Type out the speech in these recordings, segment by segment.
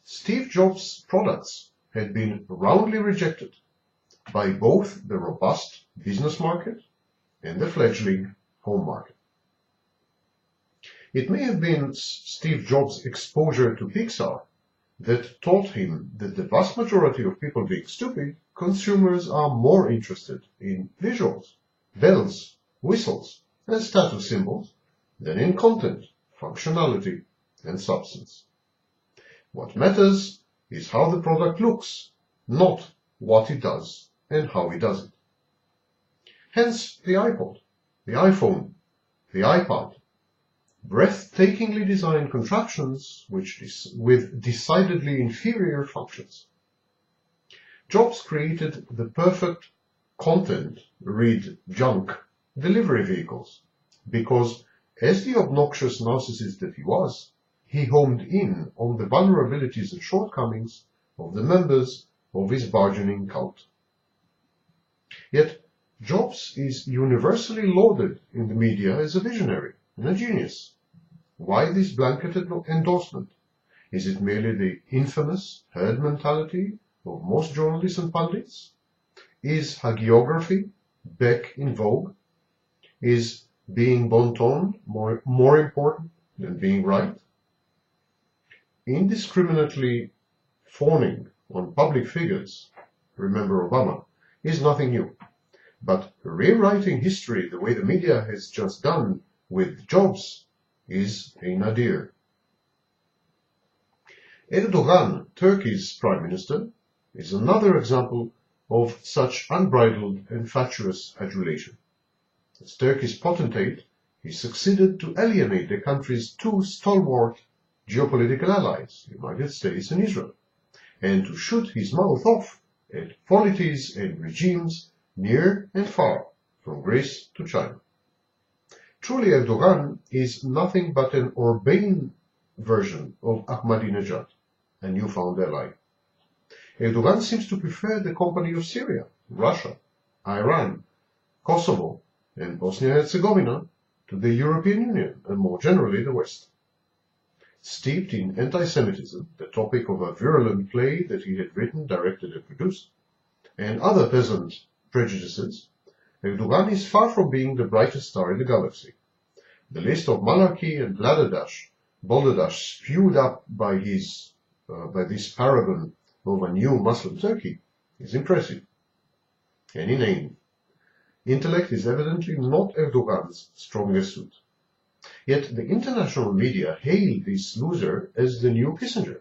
Steve Jobs' products had been roundly rejected by both the robust business market and the fledgling home market. It may have been Steve Jobs' exposure to Pixar that taught him that the vast majority of people being stupid, consumers are more interested in visuals, bells, whistles, and status symbols than in content, functionality, and substance. What matters is how the product looks, not what it does and how it does it. Hence the iPod, the iPhone, the iPad, breathtakingly designed contraptions with decidedly inferior functions. Jobs created the perfect content, read junk, delivery vehicles, because as the obnoxious narcissist that he was, he homed in on the vulnerabilities and shortcomings of the members of his burgeoning cult. Yet, Jobs is universally lauded in the media as a visionary and a genius. Why this blanketed endorsement? Is it merely the infamous herd mentality of most journalists and pundits? Is hagiography back in vogue? Is being bon ton more important than being right? Indiscriminately fawning on public figures, remember Obama, is nothing new. But rewriting history the way the media has just done with Jobs is a nadir. Erdogan, Turkey's prime minister, is another example of such unbridled and fatuous adulation. As Turkey's potentate, he succeeded to alienate the country's two stalwart geopolitical allies, the United States and Israel, and to shoot his mouth off at polities and regimes near and far, from Greece to China. Truly, Erdogan is nothing but an urbane version of Ahmadinejad, a newfound ally. Erdogan seems to prefer the company of Syria, Russia, Iran, Kosovo, and Bosnia-Herzegovina to the European Union, and more generally the West. Steeped in anti-Semitism, the topic of a virulent play that he had written, directed, and produced, and other peasant prejudices, Erdogan is far from being the brightest star in the galaxy. The list of monarchy and balderdash spewed up by this paragon of a new Muslim Turkey is impressive and inane. Intellect is evidently not Erdogan's strongest suit. Yet the international media hail this loser as the new Kissinger,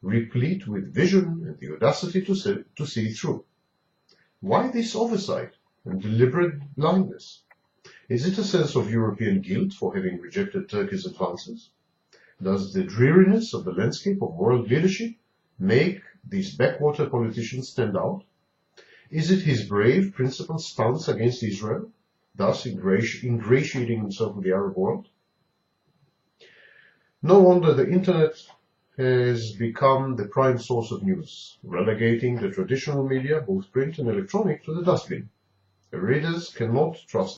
replete with vision and the audacity to see through. Why this oversight and deliberate blindness? Is it a sense of European guilt for having rejected Turkey's advances? Does the dreariness of the landscape of world leadership make these backwater politicians stand out? Is it his brave, principled stance against Israel, thus ingratiating himself with the Arab world? No wonder the Internet has become the prime source of news, relegating the traditional media, both print and electronic, to the dustbin. The readers cannot trust